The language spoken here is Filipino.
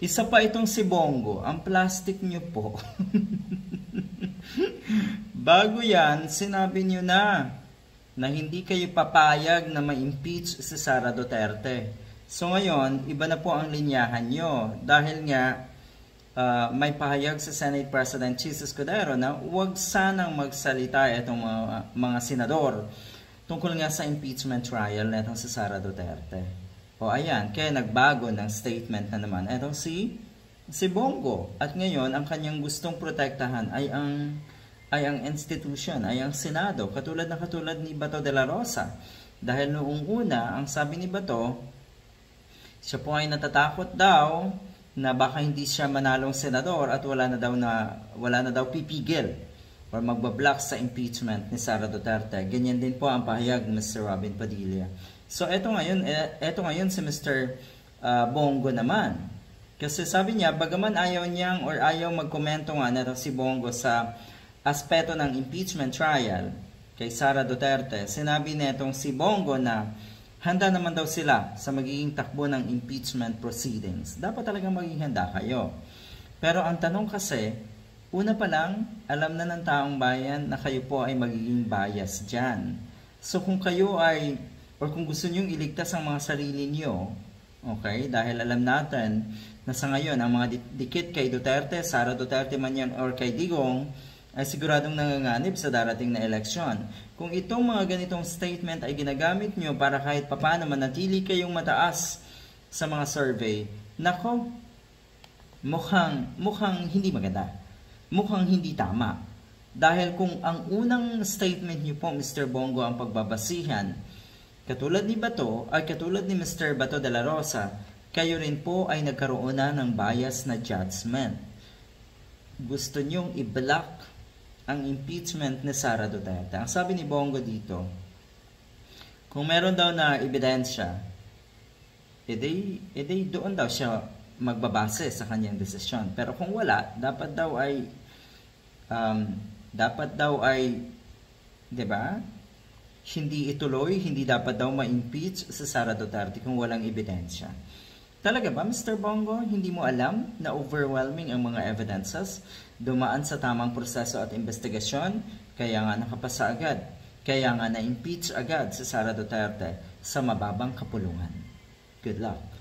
Isa pa itong si Bongo, ang plastic nyo po. Bago yan, sinabi nyo na hindi kayo papayag na ma-impeach si Sara Duterte. So ngayon, iba na po ang linyahan nyo. Dahil nga, may pahayag sa Senate President Chis Escudero na huwag sanang magsalita itong mga senador tungkol nga sa impeachment trial na itong si Sara Duterte. O ayan, kaya nagbago ng statement na naman itong si Bongo. At ngayon, ang kanyang gustong protektahan ay ang institution, ay ang Senado, katulad ni Bato de la Rosa. Dahil noong una, ang sabi ni Bato, siya po ay natatakot daw na baka hindi siya manalong senador at wala na daw pipigil or magbablock sa impeachment ni Sara Duterte. Ganyan din po ang pahayag ni Mr. Robin Padilla. So eto ngayon si Mr. Bongo naman. Kasi sabi niya, bagaman ayaw niyang or ayaw magkomento nga na si Bongo sa aspeto ng impeachment trial kay Sara Duterte, sinabi netong si Bongo na handa naman daw sila sa magiging takbo ng impeachment proceedings. Dapat talagang maging handa kayo. Pero ang tanong kasi, una pa lang, alam na ng taong bayan na kayo po ay magiging bias dyan. So kung kayo ay, or kung gusto nyong iligtas ang mga sarili nyo, okay, dahil alam natin na sa ngayon, ang mga dikit kay Duterte, Sara Duterte man yan, or kay Digong, ay siguradong nanganganib sa darating na eleksyon. Kung itong mga ganitong statement ay ginagamit nyo para kahit papano manatili kayong mataas sa mga survey, nako, mukhang hindi maganda. Mukhang hindi tama. Dahil kung ang unang statement nyo po, Mr. Bongo, ang pagbabasihan, katulad ni Bato, ay katulad ni Mr. Bato de la Rosa, kayo rin po ay nagkaroon na ng bias na judgment. Gusto nyong i-block ang impeachment ni Sara Duterte. Ang sabi ni Bongo dito, kung meron daw na ebidensya, edi doon daw siya magbabase sa kanyang desisyon. Pero kung wala, dapat daw ay 'di ba? Hindi ituloy, hindi dapat daw ma-impeach si Sara Duterte kung walang ebidensya. Talaga ba, Mr. Bongo, hindi mo alam na overwhelming ang mga evidences, dumaan sa tamang proseso at investigasyon, kaya nga nakapasa agad, kaya nga na-impeach agad si Sara Duterte sa mababang kapulungan? Good luck.